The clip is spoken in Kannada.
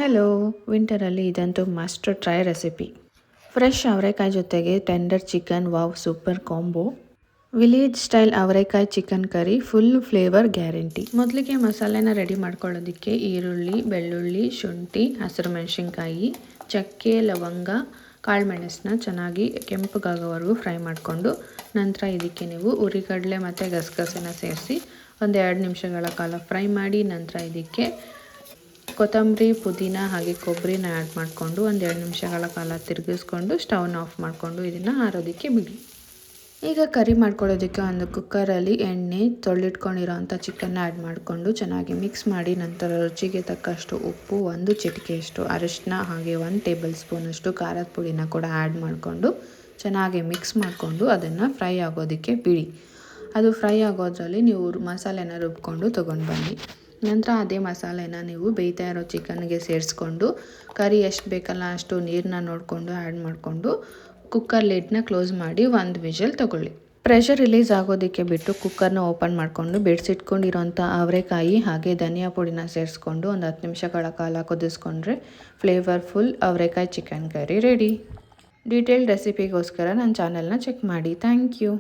ಹಲೋ, ವಿಂಟರಲ್ಲಿ ಇದಂತೂ ಮಸ್ಟ್ ಟ್ರೈ ರೆಸಿಪಿ. ಫ್ರೆಶ್ ಅವರೆಕಾಯಿ ಜೊತೆಗೆ tender chicken, wow super combo. Village style ಅವರೆಕಾಯಿ chicken curry, full flavour guarantee. ಮೊದಲಿಗೆ ಮಸಾಲೆನ ರೆಡಿ ಮಾಡ್ಕೊಳ್ಳೋದಕ್ಕೆ ಈರುಳ್ಳಿ, ಬೆಳ್ಳುಳ್ಳಿ, ಶುಂಠಿ, ಹಸಿರು ಮೆಣಸಿನ್ಕಾಯಿ, ಚಕ್ಕೆ, ಲವಂಗ, ಕಾಳುಮೆಣಸನ್ನ ಚೆನ್ನಾಗಿ ಕೆಂಪಗಾಗೋವರೆಗೂ ಫ್ರೈ ಮಾಡಿಕೊಂಡು ನಂತರ ಇದಕ್ಕೆ ನೀವು ಉರಿಗಡಲೆ ಮತ್ತು ಗಸಗಸೆನ ಸೇರಿಸಿ ಒಂದು 2 ನಿಮಿಷಗಳ ಕಾಲ ಫ್ರೈ ಮಾಡಿ ನಂತರ ಇದಕ್ಕೆ ಕೊತ್ತಂಬರಿ, ಪುದೀನ ಹಾಗೆ ಕೊಬ್ಬರಿನ ಆ್ಯಡ್ ಮಾಡಿಕೊಂಡು ಒಂದು 2 ನಿಮಿಷಗಳ ಕಾಲ ತಿರುಗಿಸ್ಕೊಂಡು ಸ್ಟವ್ನ ಆಫ್ ಮಾಡಿಕೊಂಡು ಇದನ್ನು ಆರೋದಕ್ಕೆ ಬಿಡಿ. ಈಗ ಕರಿ ಮಾಡ್ಕೊಳ್ಳೋದಕ್ಕೆ ಒಂದು ಕುಕ್ಕರಲ್ಲಿ ಎಣ್ಣೆ, ತೊಳೆದಿಟ್ಕೊಂಡಿರೋಂಥ ಚಿಕನ್ನ ಆ್ಯಡ್ ಮಾಡಿಕೊಂಡು ಚೆನ್ನಾಗಿ ಮಿಕ್ಸ್ ಮಾಡಿ ನಂತರ ರುಚಿಗೆ ತಕ್ಕಷ್ಟು ಉಪ್ಪು, 1 ಚಿಟಿಕೆಯಷ್ಟು ಅರಿಶಿನ ಹಾಗೆ 1 ಟೇಬಲ್ ಸ್ಪೂನಷ್ಟು ಖಾರದ ಪುಡಿನ ಕೂಡ ಆ್ಯಡ್ ಮಾಡಿಕೊಂಡು ಚೆನ್ನಾಗಿ ಮಿಕ್ಸ್ ಮಾಡಿಕೊಂಡು ಅದನ್ನು ಫ್ರೈ ಆಗೋದಕ್ಕೆ ಬಿಡಿ. ಅದು ಫ್ರೈ ಆಗೋದ್ರಲ್ಲಿ ನೀವು ಮಸಾಲೆನ ರುಬ್ಕೊಂಡು ತೊಗೊಂಡು ಬನ್ನಿ. ನಂತರ ಅದೇ ಮಸಾಲೆನ ನೀವು ಬೇಯ್ತಾ ಇರೋ ಚಿಕನ್ಗೆ ಸೇರಿಸ್ಕೊಂಡು ಕರಿ ಎಷ್ಟು ಬೇಕಲ್ಲ ಅಷ್ಟು ನೀರನ್ನ ನೋಡಿಕೊಂಡು ಆ್ಯಡ್ ಮಾಡಿಕೊಂಡು ಕುಕ್ಕರ್ ಲಿಡ್ನ ಕ್ಲೋಸ್ ಮಾಡಿ 1 ವಿಷಲ್ ತೊಗೊಳ್ಳಿ. ಪ್ರೆಷರ್ ರಿಲೀಸ್ ಆಗೋದಕ್ಕೆ ಬಿಟ್ಟು ಕುಕ್ಕರ್ನ ಓಪನ್ ಮಾಡಿಕೊಂಡು ಬೇಡಿಸಿಟ್ಕೊಂಡಿರೋಂಥ ಅವರೆಕಾಯಿ ಹಾಗೆ ಧನಿಯಾ ಪುಡಿನ ಸೇರಿಸ್ಕೊಂಡು ಒಂದು 10 ನಿಮಿಷಗಳ ಕಾಲ ಕುದಿಸ್ಕೊಂಡ್ರೆ ಫ್ಲೇವರ್ಫುಲ್ ಅವರೆಕಾಯಿ ಚಿಕನ್ ಕರಿ ರೆಡಿ. ಡೀಟೇಲ್ಡ್ ರೆಸಿಪಿಗೋಸ್ಕರ ನನ್ನ ಚಾನಲ್ನ ಚೆಕ್ ಮಾಡಿ. Thank you.